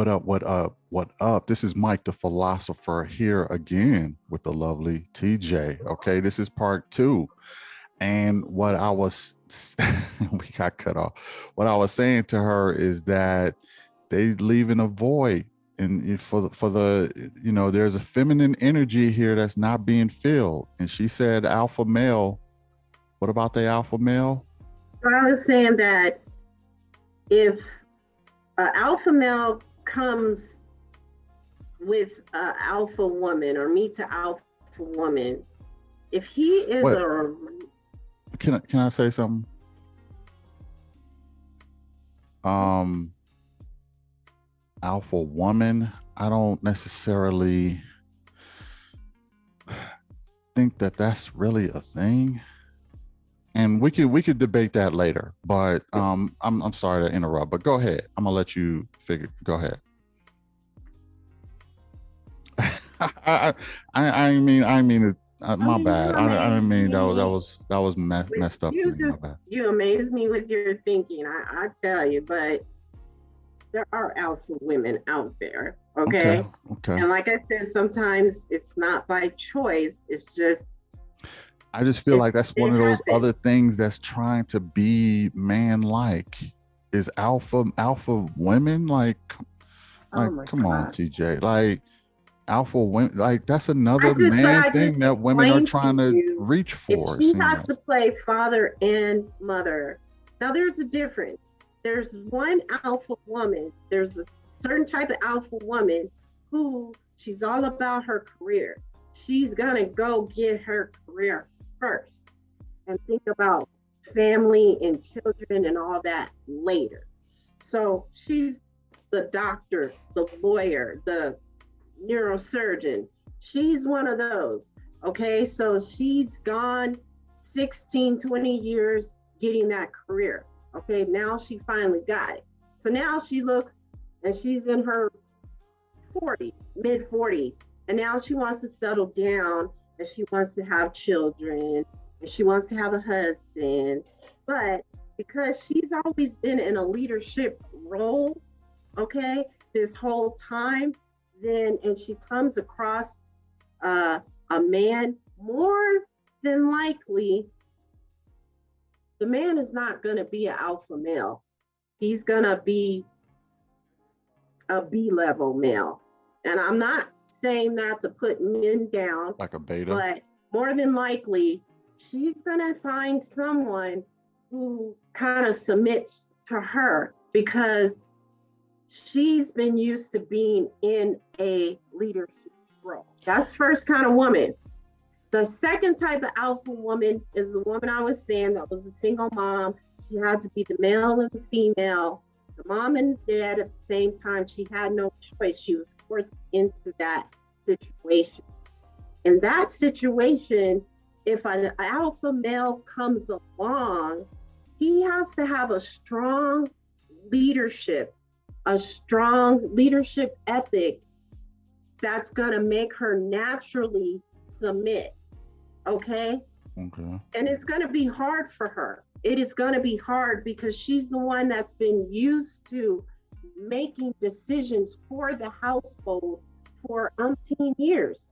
What up? What up? What up? This is Mike the philosopher here again with the lovely TJ. Okay, this is part two. And what I was we got cut off. What I was saying to her is that they leaving a void. And for the there's a feminine energy here that's not being filled. And she said alpha male. What about the alpha male? I was saying that if an alpha male comes with an alpha woman or meets an alpha woman, if he is Can I say something? Alpha woman, I don't necessarily think that that's really a thing. And we could debate that later, but I'm sorry to interrupt, but go ahead. I'm gonna let you figure. Go ahead. I mean, my bad. I didn't mean that was messed up. You amaze me with your thinking. I tell you, but there are alpha women out there. Okay. And like I said, sometimes it's not by choice. It's just. I just feel like that's one of those other things that's trying to be man-like. Is alpha women like come on, TJ. Like alpha women, like that's another man thing that women are trying to reach for. If she has to play father and mother. Now there's a difference. There's one alpha woman. There's a certain type of alpha woman who she's all about her career. She's gonna go get her career first and think about family and children and all that later. So she's the doctor, the lawyer, the neurosurgeon. She's one of those. Okay, so she's gone 16, 20 years getting that career. Okay, now she finally got it. So now she looks and she's in her 40s, mid 40s, and now she wants to settle down and she wants to have children and she wants to have a husband. But because she's always been in a leadership role, okay, this whole time, and she comes across a man, more than likely, the man is not going to be an alpha male. He's going to be a B-level male. And I'm not saying that to put men down, like a beta, but more than likely, she's going to find someone who kind of submits to her because she's been used to being in a leadership role. That's first kind of woman. The second type of alpha woman is the woman I was saying that was a single mom. She had to be the male and the female, the mom and the dad at the same time. She had no choice. She was forced into that situation. In that situation, if an alpha male comes along, he has to have a strong leadership ethic that's going to make her naturally submit. Okay. And it's going to be hard for her. It is going to be hard because she's the one that's been used to making decisions for the household for umpteen years.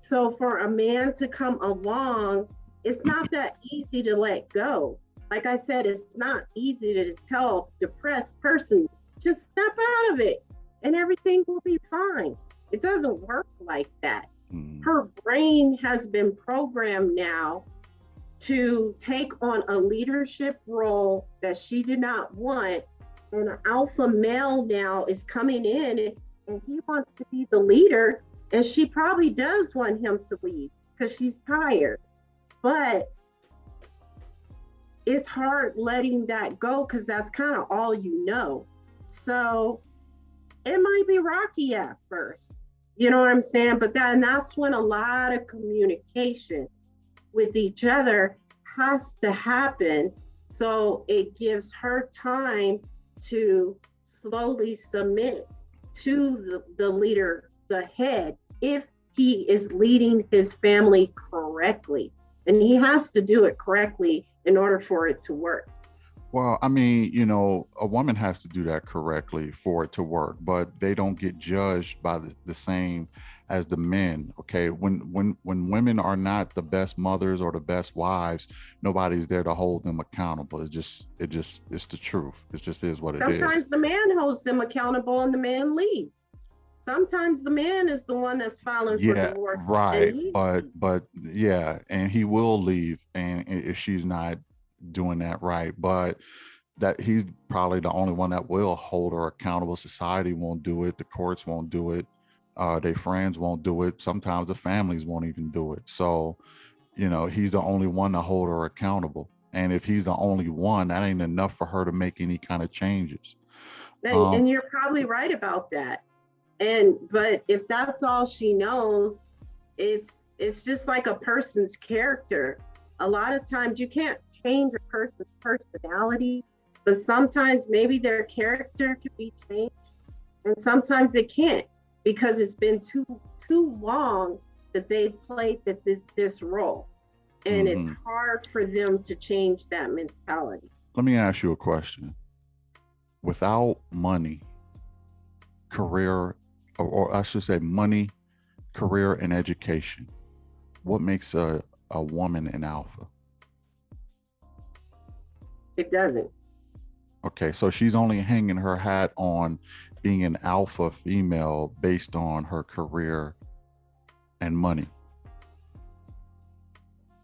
So for a man to come along, it's not that easy to let go. Like I said, it's not easy to just tell a depressed person, just step out of it and everything will be fine. It doesn't work like that. Her brain has been programmed now to take on a leadership role that she did not want. And an alpha male now is coming in and he wants to be the leader. And she probably does want him to lead because she's tired. But it's hard letting that go because that's kind of all you know. So it might be rocky at first. You know what I'm saying? But that's when a lot of communication with each other has to happen. So it gives her time to slowly submit to the leader, the head, if he is leading his family correctly. And he has to do it correctly in order for it to work. Well, I mean, a woman has to do that correctly for it to work, but they don't get judged by the same as the men. Okay. When women are not the best mothers or the best wives, nobody's there to hold them accountable. It's the truth. It just is what it is. Sometimes the man holds them accountable and the man leaves. Sometimes the man is the one that's filing for Yeah, divorce and right. he But leaves. but yeah, and he will leave, and if she's not doing that right, but that he's probably the only one that will hold her accountable. Society won't do it. The courts won't do it. Their friends won't do it. Sometimes the families won't even do it. So, he's the only one to hold her accountable. And if he's the only one, that ain't enough for her to make any kind of changes. And Um, you're probably right about that. But if that's all she knows, it's just like a person's character. A lot of times you can't change a person's personality, but sometimes maybe their character can be changed, and sometimes it can't because it's been too long that they played this role, and it's mhm. hard for them to change that mentality. Let me ask you a question. Without money, career, or I should say money, career, and education, what makes a woman an alpha? It doesn't. Okay, so she's only hanging her hat on being an alpha female based on her career and money.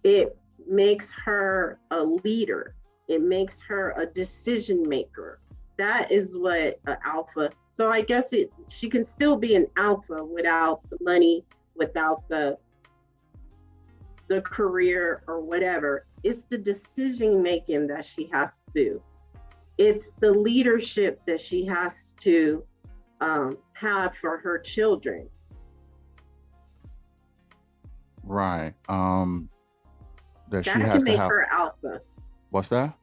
It makes her a leader. It makes her a decision maker. That is what an alpha. So I guess she can still be an alpha without the money, without the career or whatever. It's the decision making that she has to do. It's the leadership that she has to have for her children. Right. That she That has can to make have. her alpha. What's that?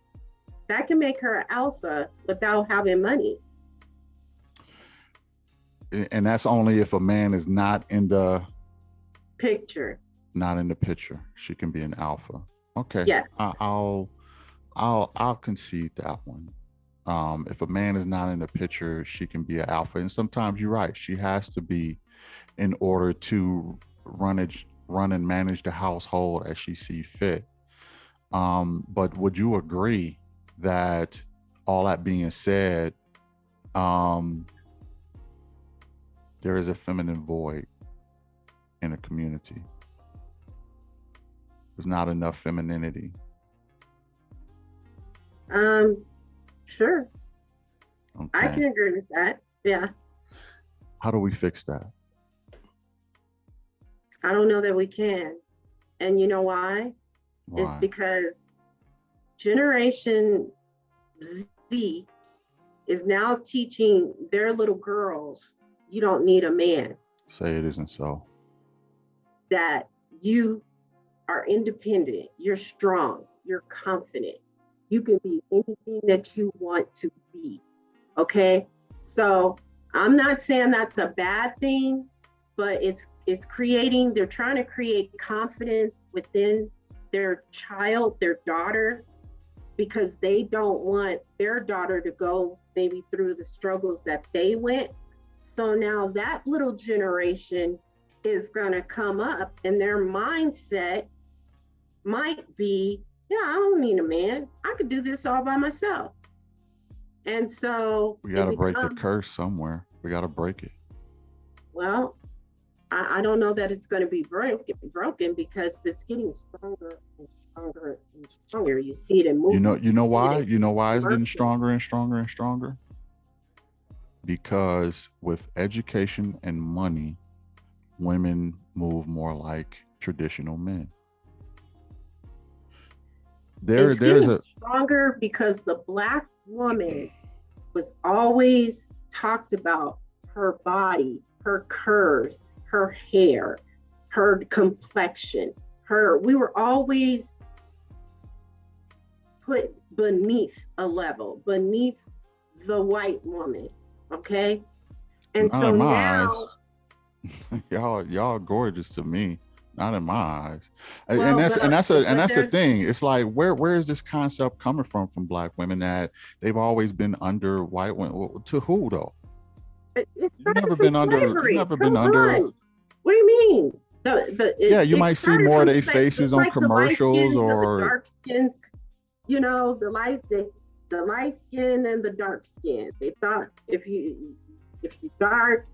That can make her alpha without having money. And that's only if a man is Picture. not in the picture. She can be an alpha. Okay. Yes. I'll concede that one. If a man is not in the picture, she can be an alpha. And sometimes you're right. She has to be in order to run and manage the household as she see fit. But would you agree that, all that being said, um, there is a feminine void in a community? There's not enough femininity. Um, sure. I Okay. can agree with that. Yeah. How do we fix that? I don't know that we can. And you know why? It's Why? because Generation Z is now teaching their little girls you don't need a man, Say it isn't so. that you are independent, you're strong, you're confident, you can be anything that you want to be. Okay. So I'm not saying that's a bad thing, but it's creating, they're trying to create confidence within their child, their daughter, because they don't want their daughter to go maybe through the struggles that they went. So now that little generation is going to come up and their mindset might be, yeah, I don't need a man. I could do this all by myself. And so We got it to break the becomes, curse somewhere. We got to break it. well, I don't know that it's going to be broken because it's getting stronger and stronger and stronger. You see it in You know, movies, you know you see it why? in You know why it's getting commercials. stronger and stronger and stronger? Because with education and money, women move more like traditional men. It's There's getting a stronger because the Black woman was always talked about, her body, her curves, her hair, her complexion, we were always put beneath a level, beneath the white woman. Okay. And not so in my now, eyes. Y'all are gorgeous to me. Not in my eyes. And Well, that's the there's thing. It's like where is this concept coming from Black women that they've always been under white women? To who though? it You've started never from been under. You've slavery. never Come been under. on. What do you mean? Yeah, you It might see started more of from their slavery, faces just on like the light commercials skin and the or. dark skins. You know, the light skin and the dark skin. They thought if you dark,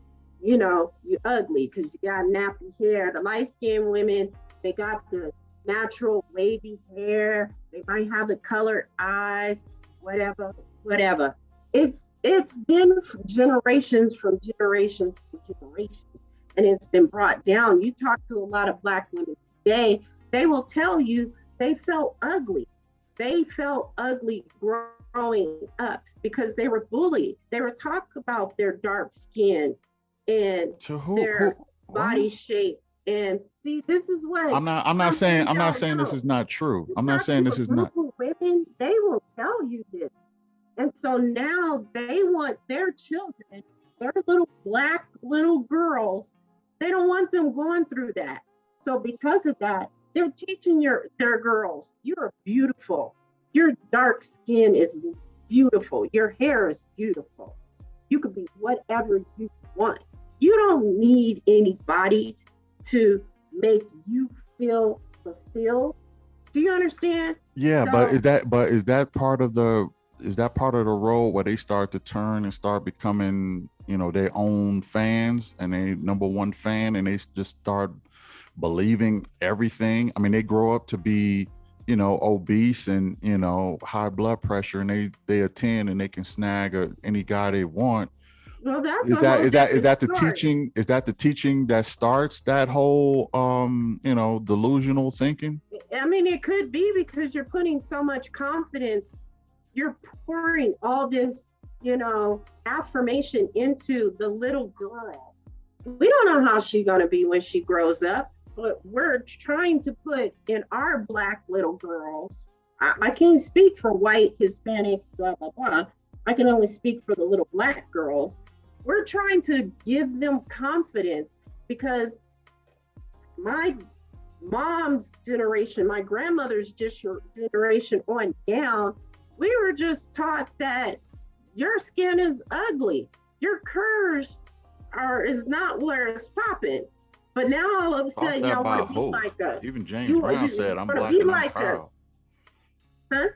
you know, you ugly because you got nappy hair. The light skinned women, they got the natural wavy hair. They might have the colored eyes, whatever, whatever. It's been generations from generations from generations, and it's been brought down. You talk to a lot of Black women today, they will tell you they felt ugly. They felt ugly growing up because they were bullied. They were talked about their dark skin and To who their what? body shape. And see, this is what I'm not some saying men don't this know. is not true. You I'm not talk saying to a this is group not. of women, they will tell you this. And so now they want their children, their little Black little girls, they don't want them going through that. So because of that, they're teaching their girls, you're beautiful. Your dark skin is beautiful. Your hair is beautiful. You could be whatever you want. You don't need anybody to make you feel fulfilled. Do you understand? Yeah, but So, is that part of the role where they start to turn and start becoming, their own fans and they number one fan and they just start believing everything? I mean, they grow up to be, obese and, high blood pressure and they attend and they can snag any guy they want. well, that's Is a that whole is that is different that the story. teaching? Is that the teaching that starts that whole delusional thinking? I mean, it could be because you're putting so much confidence, you're pouring all this, affirmation into the little girl. We don't know how she's going to be when she grows up, but we're trying to put in our Black little girls. I can't speak for white, Hispanics, blah, blah, blah. I can only speak for the little Black girls. We're trying to give them confidence because my mom's generation, my grandmother's generation on down, we were just taught that your skin is ugly. Your curves is not where it's popping. But now all of a Thought sudden that y'all by want to be who? like us. Even James You Brown you said, "I'm want to black be and I'm like proud." us. Huh?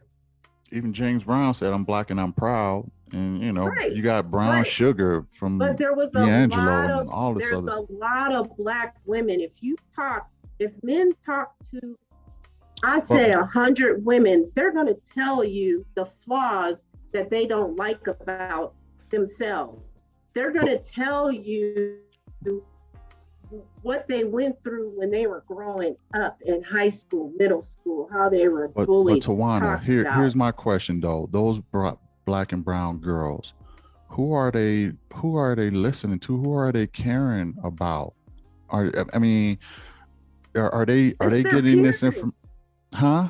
Even James Brown said, "I'm black and I'm proud." And Right. you got Brown But Sugar but from there was a D'Angelo lot and of all this there's other. a lot of Black women. If men talk to, I But say 100 women, they're going to tell you the flaws that they don't like about themselves. They're going but to tell you what they went through when they were growing up in high school, middle school, how they were but bullied, Tawana, talked about. here's my question though. Those black and brown girls, who are they? Who are they listening to? Who are they caring about? I mean, are It's they their getting this information? peers. Huh?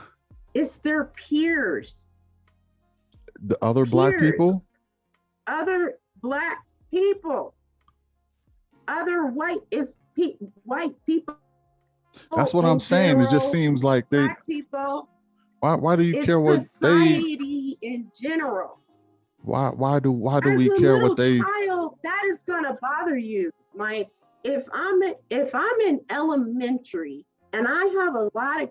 It's their peers. The other black people? Peers. Other Black people. Other white people That's what I'm in saying. It just general, seems like they. Black people. Why do you care It's what they? society in general. Why do As we a care what little they? child, that is gonna bother you, Mike. If I'm in elementary and I have a lot of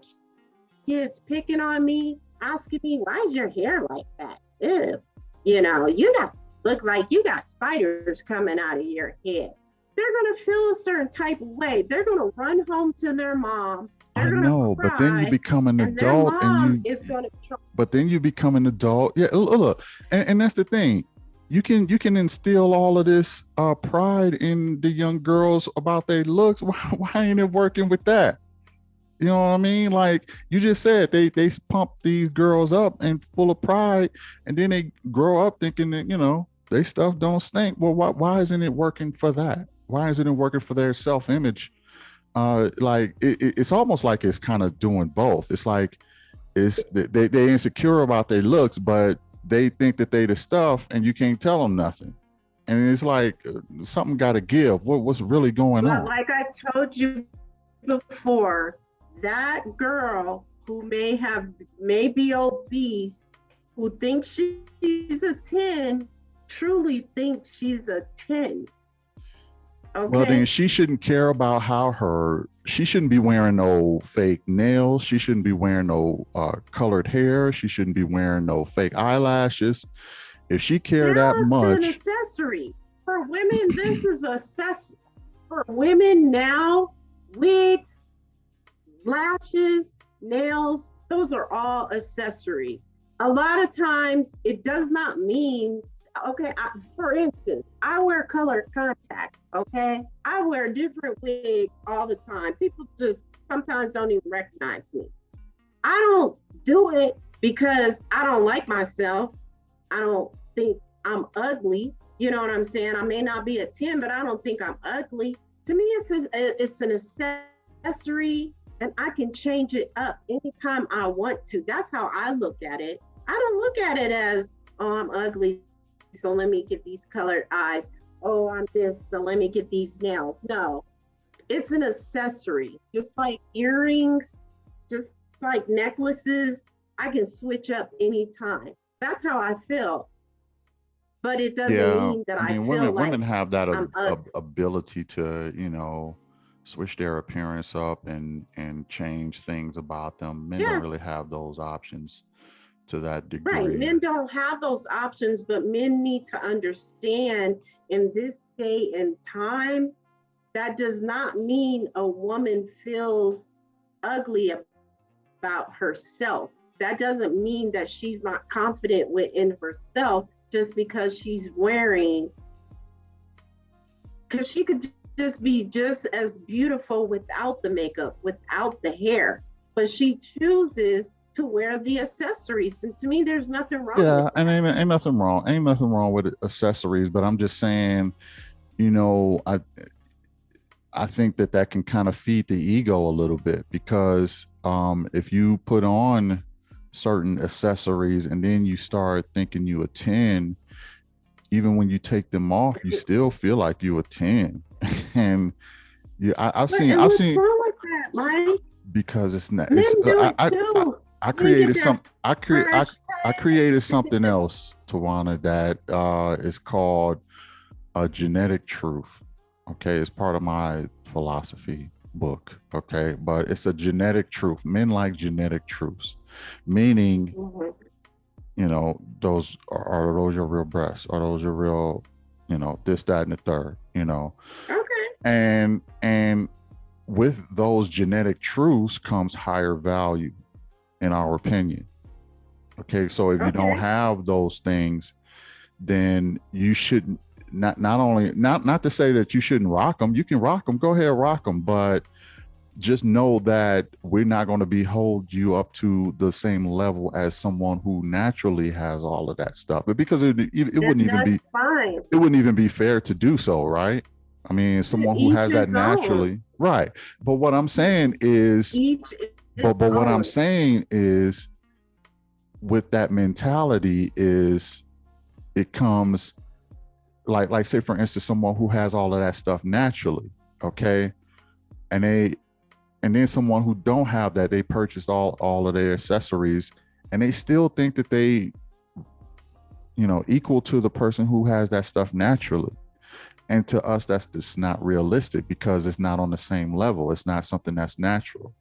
kids picking on me, asking me, why is your hair like that? Ew. You got look like you got spiders coming out of your head. They're gonna feel a certain type of way. They're gonna run home to their mom. I They're gonna know, but then you cry, become an and their adult and mom you is gonna try. but then you become an adult. Yeah, look, and that's the thing. You can instill all of this pride in the young girls about their looks. Why ain't it working with that? You know what I mean? Like you just said, they pump these girls up and full of pride, and then they grow up thinking that they stuff don't stink. Well, why isn't it working for that? Why isn't it working for their self image? Like it's almost like it's kind of doing both. It's like they insecure about their looks, but they think that they the stuff, and you can't tell them nothing. And it's like something got to give. What's really going But on? like I told you before, that girl who may be obese, who thinks she's a 10, truly thinks she's a 10. Okay. Well, then she shouldn't care about she shouldn't be wearing no fake nails. She shouldn't be wearing no colored hair. She shouldn't be wearing no fake eyelashes. If she cared that much. An accessory. For women, this is accessory. For women now, wigs, lashes, nails, those are all accessories. A lot of times it does not mean, okay, for instance, I wear colored contacts, okay? I wear different wigs all the time. People just sometimes don't even recognize me. I don't do it because I don't like myself. I don't think I'm ugly. You know what I'm saying? I may not be a 10, but I don't think I'm ugly. To me, it's an accessory, and I can change it up anytime I want to. That's how I look at it. I don't look at it as, oh, I'm ugly, so let me get these colored eyes. Oh, I'm this, so let me get these nails. No, it's an accessory. Just like earrings, just like necklaces, I can switch up anytime. That's how I feel. But it doesn't mean that I feel women have that ability to, switch their appearance up and change things about them. Men don't really have those options to that degree. Right. Men don't have those options, but men need to understand in this day and time, that does not mean a woman feels ugly about herself. That doesn't mean that she's not confident within herself just because she's wearing, because she could just be just as beautiful without the makeup, without the hair, but she chooses to wear the accessories. And to me, there's nothing wrong with that. And ain't nothing wrong. Ain't nothing wrong with accessories, but I'm just saying, I think that can kind of feed the ego a little bit, because if you put on certain accessories and then you start thinking you a 10, even when you take them off, you still feel like you a 10. And I've seen what's wrong with that, Mike? Because it's not. Men do it too. I created something else, Tawana, that is called a genetic truth. Okay, it's part of my philosophy book. Okay, but it's a genetic truth. Men like genetic truths, meaning, those are those your real breasts? Are those your real, this, that, and the third? Okay. And with those genetic truths comes higher value, in our opinion. Okay, so if you don't have those things, then you shouldn't, not to say that you shouldn't rock them. You can rock them, go ahead, rock them, but just know that we're not going to hold you up to the same level as someone who naturally has all of that stuff. But because it wouldn't even be fair to do so, right? I mean, someone who has that naturally, right? But what I'm saying is, what I'm saying is, with that mentality, is it comes like say for instance, someone who has all of that stuff naturally, okay, and then someone who don't have that, they purchased all of their accessories, and they still think that they, equal to the person who has that stuff naturally. And to us, that's just not realistic, because it's not on the same level. It's not something that's natural.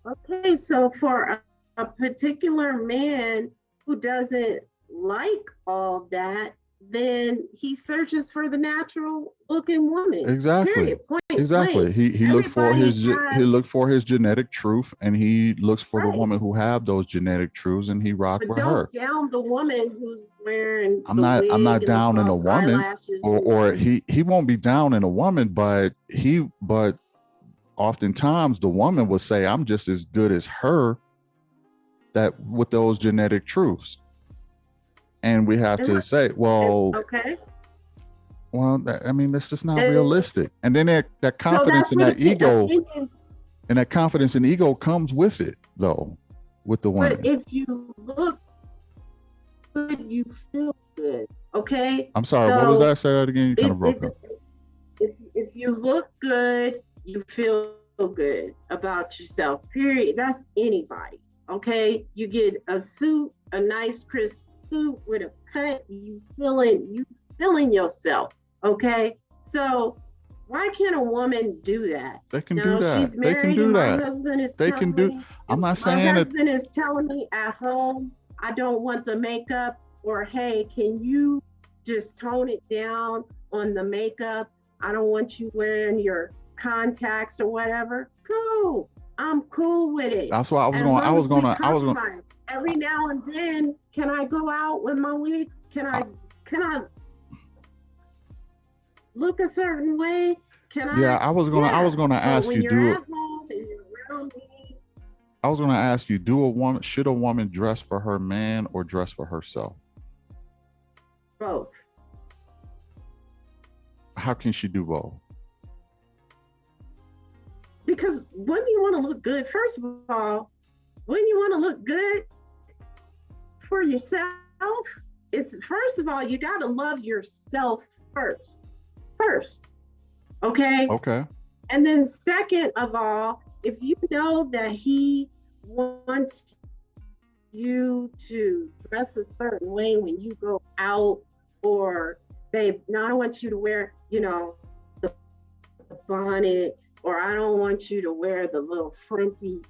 Okay, so for a particular man who doesn't like all that, then he searches for the natural looking woman. Exactly. Period. Exactly. He looked for his genetic truth, and he looks for the woman who have those genetic truths, and he rock with her. Don't down the woman who's wearing. I'm not down in a woman, or he won't be down in a woman, but oftentimes the woman will say, I'm just as good as her, that with those genetic truths. And we have to say, well, that's just not realistic. And then that confidence and that ego, and that confidence and ego comes with it, though, with the women. But if you look good, you feel good. Okay. I'm sorry. What was that? Say that again. You kind of broke up. If you look good, you feel good about yourself, period. That's anybody, okay? You get a suit, a nice crisp suit with a cut, you feeling yourself, okay? So why can't a woman do that? They can do Now that. she's They can married, do and my that. husband is They can telling do. me, I'm not my saying that. husband is telling me at home, I don't want the makeup, or hey, can you just tone it down on the makeup? I don't want you wearing your contacts or whatever. Cool. I'm cool with it. That's why I was As going. long as we compromise. Every now and then, can I go out with my wigs? Can I look a certain way? Can I? Yeah, I was gonna ask when you. you're at home and you're around me. I was gonna ask you. Should a woman dress for her man or dress for herself? Both. How can she do both? Because when you want to look good, first of all, when you want to look good for yourself, it's first of all, you got to love yourself first. Okay? Okay. And then second of all, if you know that he wants you to dress a certain way when you go out, or babe, now I don't want you to wear, the bonnet, or I don't want you to wear the little frumpy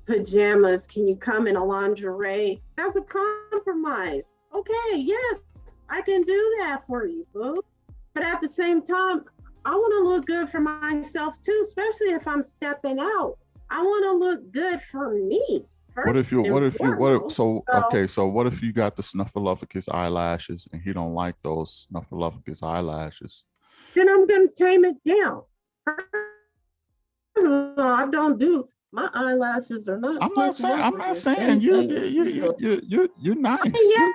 pajamas. Can you come in a lingerie? That's a compromise. Okay, yes, I can do that for you, boo. But at the same time, I want to look good for myself too, especially if I'm stepping out. I want to look good for me. So what if you got the Snuffleupagus eyelashes and he don't like those Snuffleupagus eyelashes? Then I'm gonna tame it down. First of all, I don't do my eyelashes are not. I'm not saying you're nice. Yeah.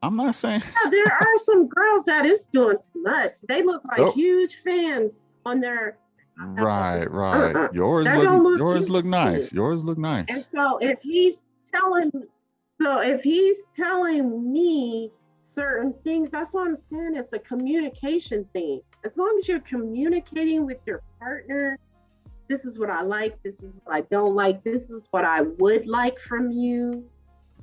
I'm not saying. Yeah, there are some girls that is doing too much. They look like huge fans on their. Right. Yours look nice. Yours look nice. And so if he's telling me certain things, that's what I'm saying. It's a communication thing. As long as you're communicating with your partner, this is what I like, this is what I don't like, this is what I would like from you,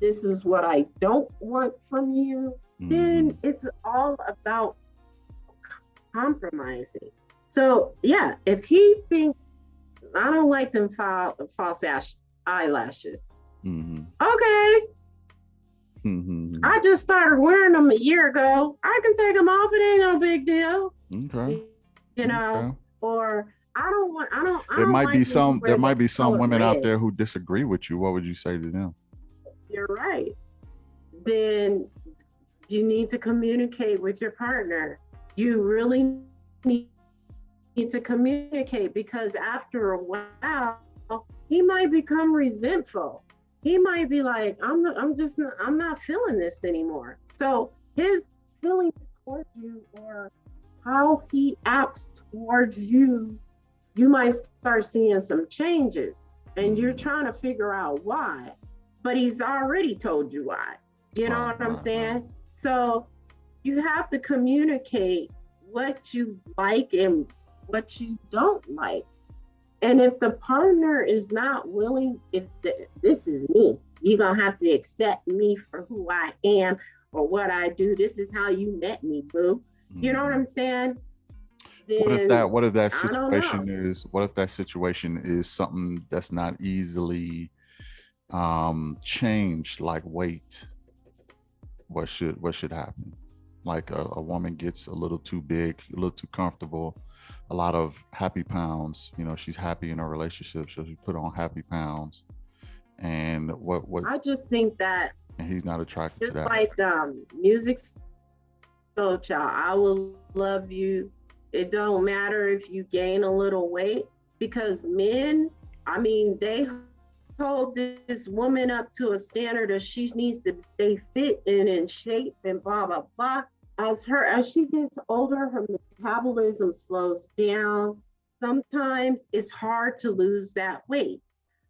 this is what I don't want from you, then it's all about compromising. So yeah, if he thinks I don't like them false eyelashes, okay. I just started wearing them a year ago. I can take them off. It ain't no big deal. Okay. Or I don't want. There might be some women out there who disagree with you. What would you say to them? You're right. Then you need to communicate with your partner. You really need to communicate, because after a while, he might become resentful. He might be like, I'm not feeling this anymore. So his feelings towards you, or how he acts towards you, you might start seeing some changes, and you're trying to figure out why, but he's already told you why. You know what I'm saying? So you have to communicate what you like and what you don't like. And if the partner is not willing, this is me, you're going to have to accept me for who I am or what I do. This is how you met me, boo. You know what I'm saying? Then, what if that situation is something that's not easily changed, like weight? What should happen? Like a woman gets a little too big, a little too comfortable, a lot of happy pounds. She's happy in a relationship, so she put on happy pounds. And what I just think that, and he's not attracted to that. Just like music, so child, I will love you. It don't matter if you gain a little weight, because men, they hold this woman up to a standard of she needs to stay fit and in shape and blah blah blah. As she gets older, her metabolism slows down. Sometimes it's hard to lose that weight.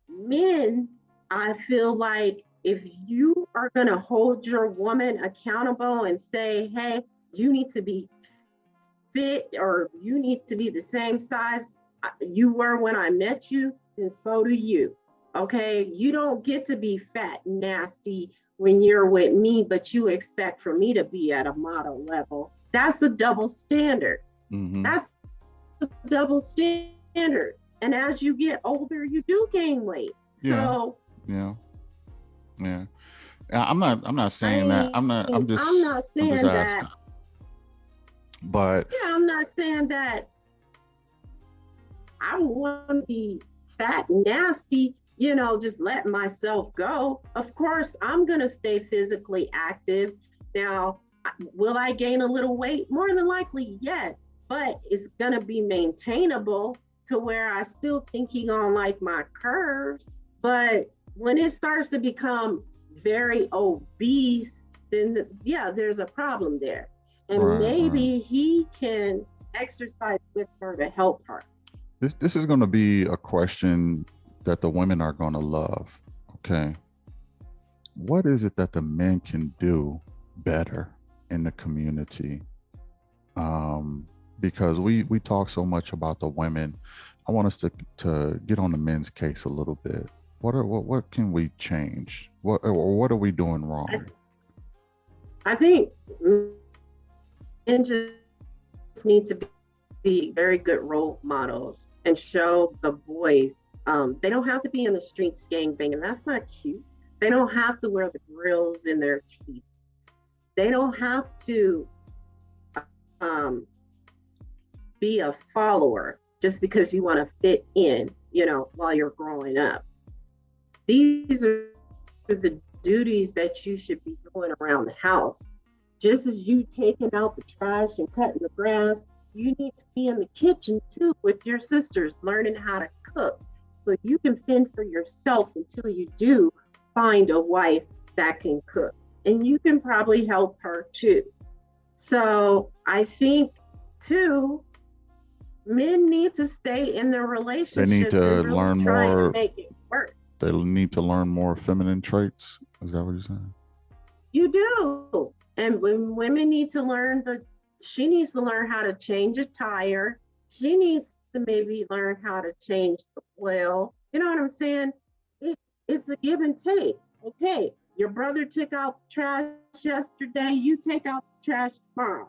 Men, I feel like if you are going to hold your woman accountable and say, hey, you need to be fit, or you need to be the same size You were when I met you, and so do you. Okay, you don't get to be fat, nasty when you're with me, but you expect for me to be at a model level. That's a double standard. Mm-hmm. That's a double standard. And as you get older, you do gain weight. Yeah. So Yeah. Yeah. I'm not saying that. I'm not I'm just saying asking. that. But Yeah, I'm not saying that I want to be fat and nasty, just let myself go. Of course, I'm going to stay physically active. Now, will I gain a little weight? More than likely, yes, but it's going to be maintainable to where I still thinking on like my curves. But when it starts to become very obese, then there's a problem there. And right. maybe he can exercise with her to help her. This is going to be a question that the women are going to love. Okay. What is it that the men can do better in the community? Because we talk so much about the women. I want us to get on the men's case a little bit. What can we change? What are we doing wrong? I think men just need to be very good role models and show the boys. They don't have to be in the streets gang banging. That's not cute. They don't have to wear the grills in their teeth. They don't have to be a follower just because you want to fit in, while you're growing up. These are the duties that you should be doing around the house. Just as you taking out the trash and cutting the grass, you need to be in the kitchen too with your sisters, learning how to cook so you can fend for yourself until you do find a wife that can cook. And you can probably help her too. So I think too, men need to stay in their They need relationships to and really learn try more. to make it work. They need to learn more feminine traits. Is that what you're saying? You do. And when women need to learn she needs to learn how to change a tire. She needs to maybe learn how to change the oil. You know what I'm saying? It's a give and take. Okay, your brother took out the trash yesterday. You take out the trash tomorrow.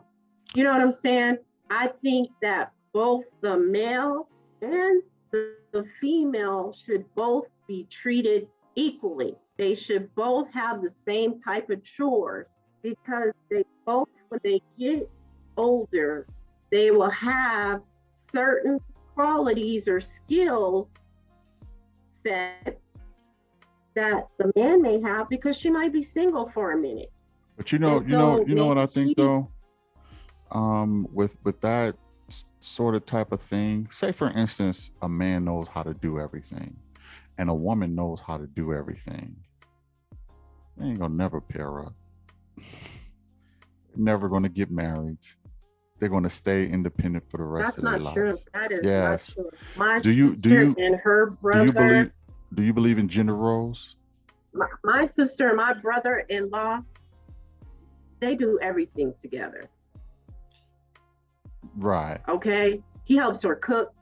You know what I'm saying? I think that both the male and the female should both be treated equally. They should both have the same type of chores because they both, when they get older, they will have certain qualities or skills sets that the man may have because she might be single for a minute. But you know what I think though? With that sort of type of thing, say for instance, a man knows how to do everything and a woman knows how to do everything. They ain't gonna never pair up. Never gonna get married. They're gonna stay independent for the rest of their life. That's not true. That is yes. not true. My do you and her brother. Do you believe in gender roles? My sister and my brother-in-law, they do everything together. Right. Okay. He helps her cook.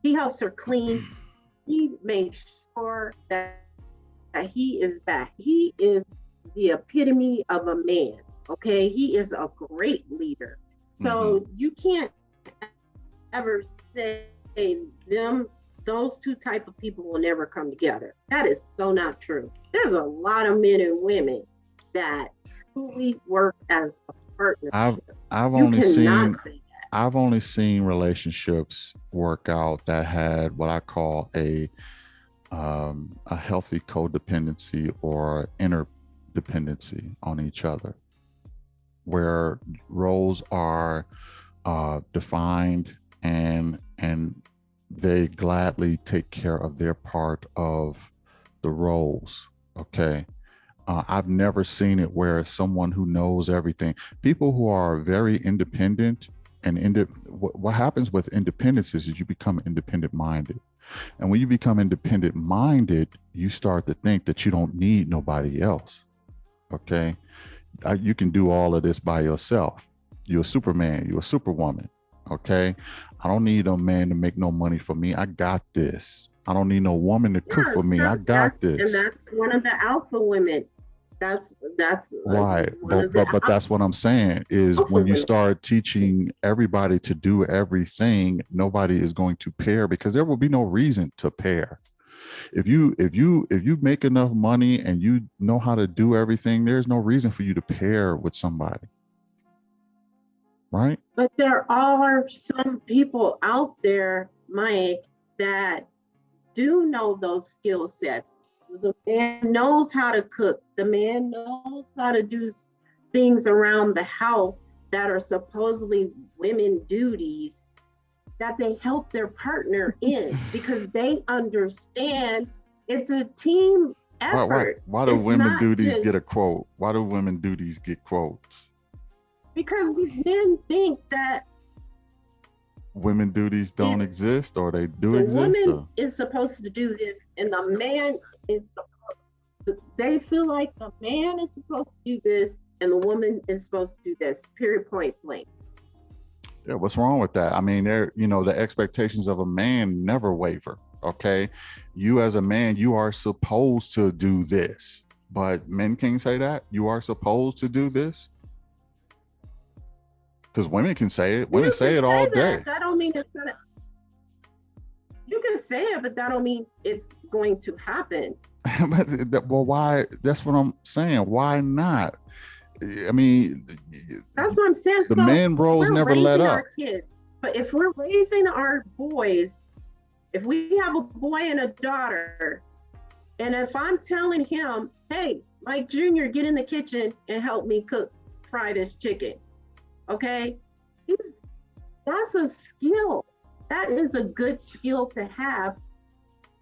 He helps her clean. He makes sure that he is the epitome of a man. Okay. He is a great leader. So you can't ever say those two type of people will never come together. That is so not true. There's a lot of men and women that truly work as a partnership. I've only seen relationships work out that had what I call a healthy codependency or interdependency on each other, where roles are defined and they gladly take care of their part of the roles. Okay. I've never seen it where someone who knows everything, people who are very independent and what happens with independence is you become independent minded. And when you become independent minded, you start to think that you don't need nobody else. Okay. You can do all of this by yourself. You're a Superman, you're a Superwoman. Okay. I don't need a man to make no money for me. I got this. I don't need no woman to cook Yeah, for me. I so got this. that's one of the alpha women. That's Right. one of the But that's what I'm saying is alpha when you women. start teaching everybody to do everything, nobody is going to pair because there will be no reason to pair. If you make enough money and you know how to do everything, there's no reason for you to pair with somebody, right? But there are some people out there, Mike, that do know those skill sets. The man knows how to cook. The man knows how to do things around the house that are supposedly women duties that they help their partner in because they understand it's a team effort. Why do It's women not duties just get a quote? Why do women duties get quotes? because these men think that Women duties don't exist or they do the exist woman or is supposed to do this and the man is supposed, they feel like the man is supposed to do this and the woman is supposed to do this, period, point blank. yeah, what's wrong with that? I mean, the expectations of a man never waver. Okay. You as a man, you are supposed to do this. But men can't say that. You are supposed to do this. Because women can say it. Women You can say it all say day. that don't mean it's gonna, you can say it, but that don't mean it's going to happen. Well, why? That's what I'm saying. Why not? I mean, That's what I'm saying. the So man bros we're never let raising up. our kids, but if we're raising our boys, if we have a boy and a daughter, and if I'm telling him, hey, Mike Jr., get in the kitchen and help me fry this chicken, okay? That's a skill. That is a good skill to have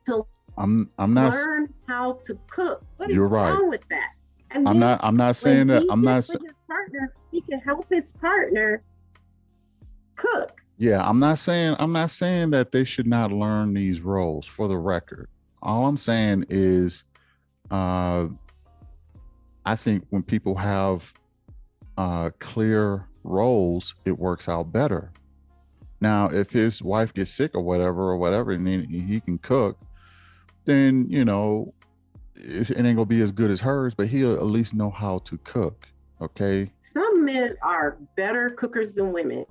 to I'm not. learn how to cook. What is You're right. wrong with that? And I'm not saying that. I'm not. with his partner, he can help his partner cook. Yeah, I'm not saying that they should not learn these roles. For the record, all I'm saying is, I think when people have clear roles, it works out better. Now, if his wife gets sick or whatever, and then he can cook, then it ain't gonna be as good as hers, but he'll at least know how to cook. Okay. Some men are better cookers than women.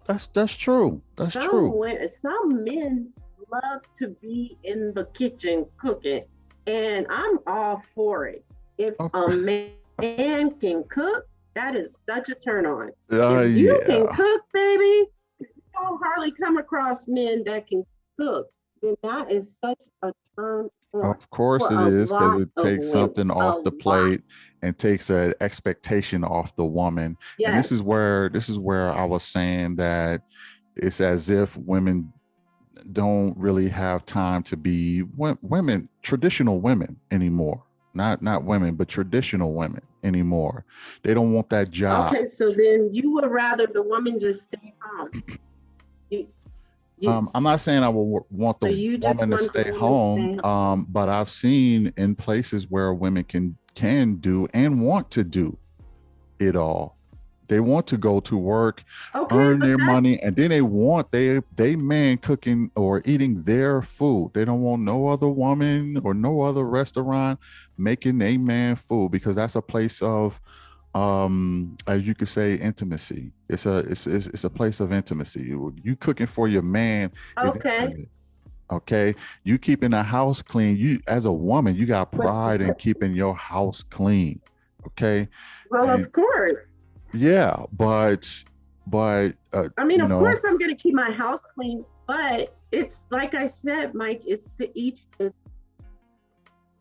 That's true. That's true. Some men love to be in the kitchen cooking, and I'm all for it. If a man can cook, that is such a turn on. If you can cook, baby, you don't hardly come across men that can cook, then that is such a turn on. Of course it is, because it takes something off the plate and takes an expectation off the woman. Yes. And this is where I was saying that it's as if women don't really have time to be women, traditional women anymore. Not women, but traditional women anymore. They don't want that job. Okay, so then you would rather the woman just stay home. I'm not saying I would want the woman to stay home, but I've seen in places where women can do and want to do it all. They want to go to work, earn their money, and then they want they man cooking or eating their food. They don't want no other woman or no other restaurant making a man food, because that's a place of, as you could say, intimacy. It's a place of intimacy. You cooking for your man is intimate. Okay, you keeping the house clean. You, as a woman, you got pride in keeping your house clean. Okay. Well, of course. Yeah, but I mean, of course, I'm going to keep my house clean, but it's like I said, Mike. It's to each its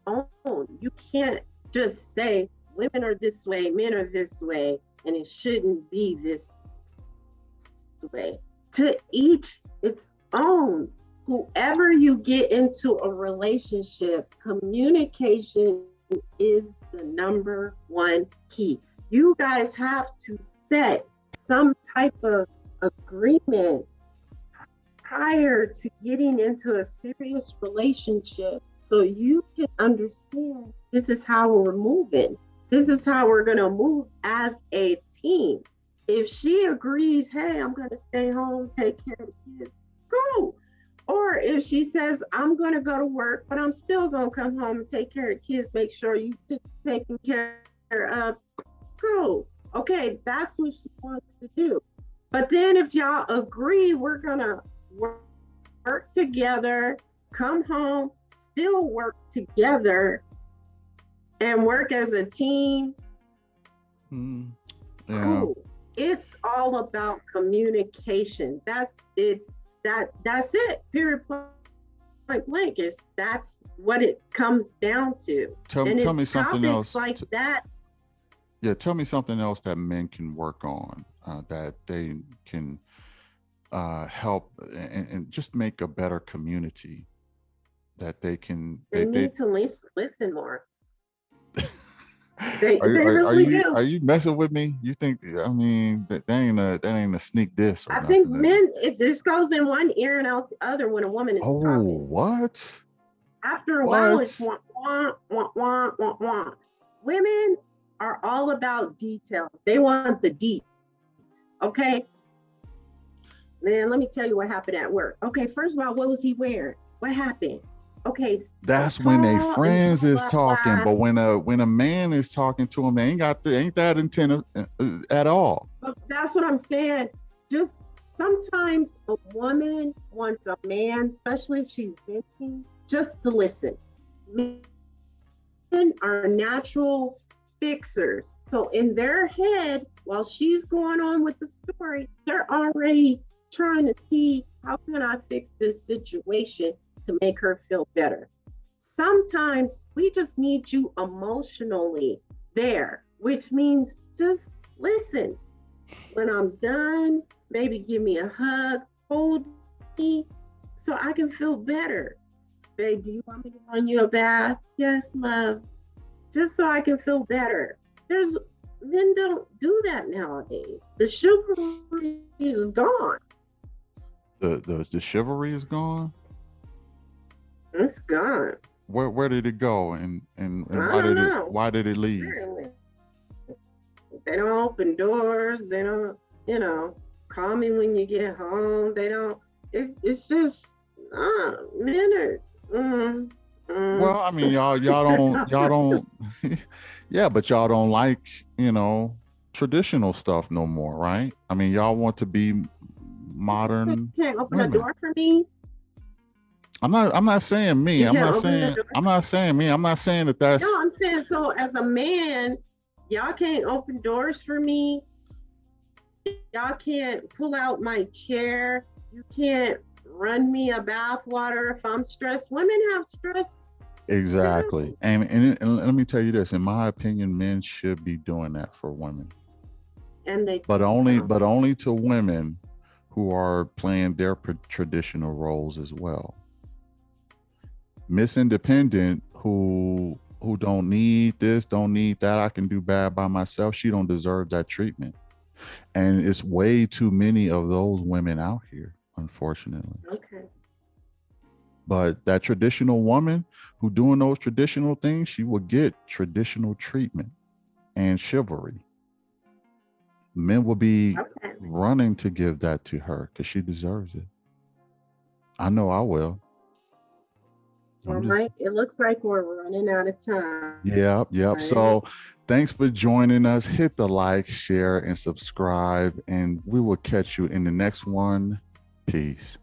own. You can't just say women are this way, men are this way, and it shouldn't be this way. To each its own. Whoever you get into a relationship, communication is the number one key. You guys have to set some type of agreement prior to getting into a serious relationship, so you can understand this is how we're moving. This is how we're going to move as a team. If she agrees, hey, I'm going to stay home, take care of the kids, cool. Or if she says, I'm going to go to work, but I'm still going to come home and take care of the kids, make sure you taken care of, cool. Okay, that's what she wants to do. But then if y'all agree, we're going to work together, come home, still work together, and work as a team. Yeah. Cool. It's all about communication. That's it. That's it. Period. Point blank. That's what it comes down to. Tell me something else like that. Yeah, tell me something else that men can work on, that they can help and just make a better community. That they can. They need to listen more. They really do. Are you messing with me? You think? I mean, that ain't a sneak diss. I think men, it just goes in one ear and out the other when a woman is talking. Oh, what? After a while, it's wah, wah, wah, wah, wah, wah. Women are all about details. They want the deets. Okay. Man, let me tell you what happened at work. Okay, first of all, what was he wearing? What happened? Okay, that's when they friends is talking, but when a man is talking to him, they ain't that intent at all. But that's what I'm saying. Just sometimes a woman wants a man, especially if she's venting, just to listen. Men are natural fixers. So in their head, while she's going on with the story, they're already trying to see, how can I fix this situation to make her feel better? Sometimes we just need you emotionally there, which means just listen. When I'm done, maybe give me a hug, hold me so I can feel better. Babe, do you want me to run you a bath? Yes, love. Just so I can feel better. Men don't do that nowadays. The chivalry is gone. The chivalry is gone? It's gone. Where did it go, and why did it leave? They don't open doors. They don't, call me when you get home. They don't. It's just men are. Well, I mean, y'all don't. Yeah, but y'all don't like traditional stuff no more, right? I mean, y'all want to be modern. You can't open a door for me. I'm not saying me. I'm not saying me. I'm not saying that that's. No, I'm saying, so as a man, y'all can't open doors for me. Y'all can't pull out my chair. You can't run me a bath water if I'm stressed. Women have stress. Exactly. And let me tell you this, in my opinion, men should be doing that for women. And but only to women who are playing their traditional roles as well. Miss Independent, who don't need this, don't need that, I can do bad by myself, she don't deserve that treatment. And it's way too many of those women out here, unfortunately. Okay. But that traditional woman who doing those traditional things, she will get traditional treatment and chivalry. Men will be running to give that to her because she deserves it. I know I will. Well, Mike, it looks like we're running out of time. Yep. Right. So thanks for joining us. Hit the like, share, and subscribe, and we will catch you in the next one. Peace.